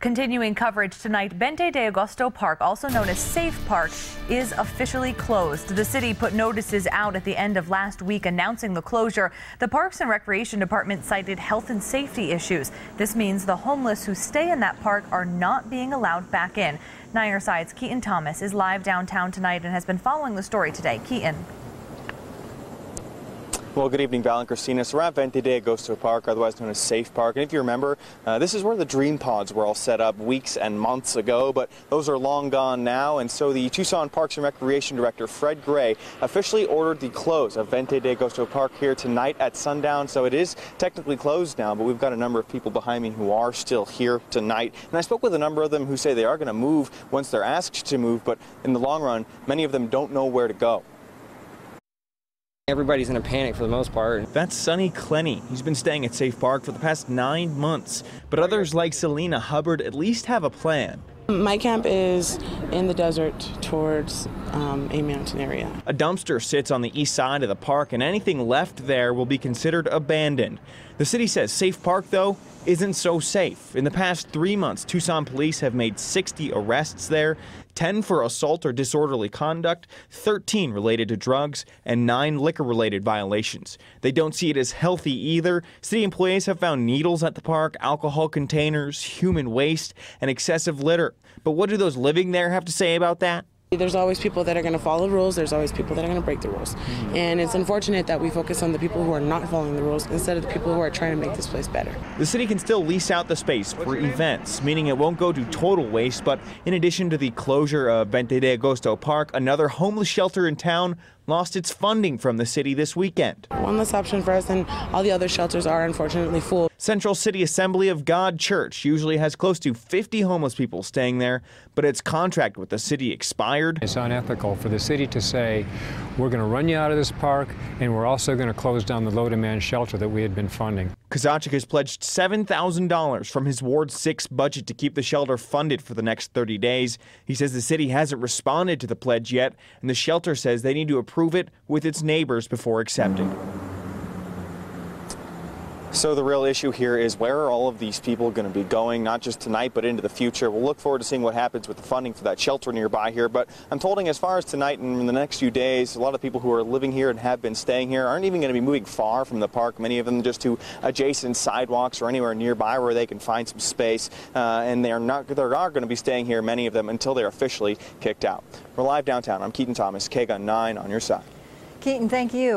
Continuing coverage tonight, 20 de Agosto Park, also known as Safe Park, is officially closed. The city put notices out at the end of last week announcing the closure. The Parks and Recreation Department cited health and safety issues. This means the homeless who stay in that park are not being allowed back in. 9 Your Side's Keaton Thomas is live downtown tonight and has been following the story today. Keaton. Well, good evening, Val and Christina. So we're at 20 de Agosto Park, otherwise known as Safe Park. And if you remember, this is where the dream pods were all set up weeks and months ago, but those are long gone now. And so the Tucson Parks and Recreation Director, Fred Gray, officially ordered the close of 20 de Agosto Park here tonight at sundown. So it is technically closed now, but we've got a number of people behind me who are still here tonight. And I spoke with a number of them who say they are going to move once they're asked to move, but in the long run, many of them don't know where to go. Everybody's in a panic for the most part. That's Sonny Clenny. He's been staying at Safe Park for the past 9 months. But others like Selena Hubbard at least have a plan. My camp is in the desert towards a mountain area. A dumpster sits on the east side of the park, and anything left there will be considered abandoned. The city says Safe Park, though, isn't so safe. In the past 3 months, Tucson police have made 60 arrests there, 10 for assault or disorderly conduct, 13 related to drugs, and 9 liquor-related violations. They don't see it as healthy either. City employees have found needles at the park, alcohol containers, human waste, and excessive litter. But what do those living there have to say about that? There's always people that are going to follow the rules. There's always people that are going to break the rules. And it's unfortunate that we focus on the people who are not following the rules instead of the people who are trying to make this place better. The city can still lease out the space for events, meaning it won't go to total waste. But in addition to the closure of 20 de Agosto Park, another homeless shelter in town lost its funding from the city this weekend. One less option for us, and all the other shelters are unfortunately full. Central City Assembly of God Church usually has close to 50 homeless people staying there, but its contract with the city expired. It's unethical for the city to say, we're going to run you out of this park, and we're also going to close down the low-demand shelter that we had been funding. Kozachik has pledged $7,000 from his Ward 6 budget to keep the shelter funded for the next 30 days. He says the city hasn't responded to the pledge yet, and the shelter says they need to approve it with its neighbors before accepting. So the real issue here is where are all of these people going to be going, not just tonight, but into the future. We'll look forward to seeing what happens with the funding for that shelter nearby here. But I'm told as far as tonight and in the next few days, a lot of people who are living here and have been staying here aren't even going to be moving far from the park. Many of them just to adjacent sidewalks or anywhere nearby where they can find some space. And they are going to be staying here, many of them, until they're officially kicked out. We're live downtown. I'm Keaton Thomas, KGUN 9 on your side. Keaton, thank you.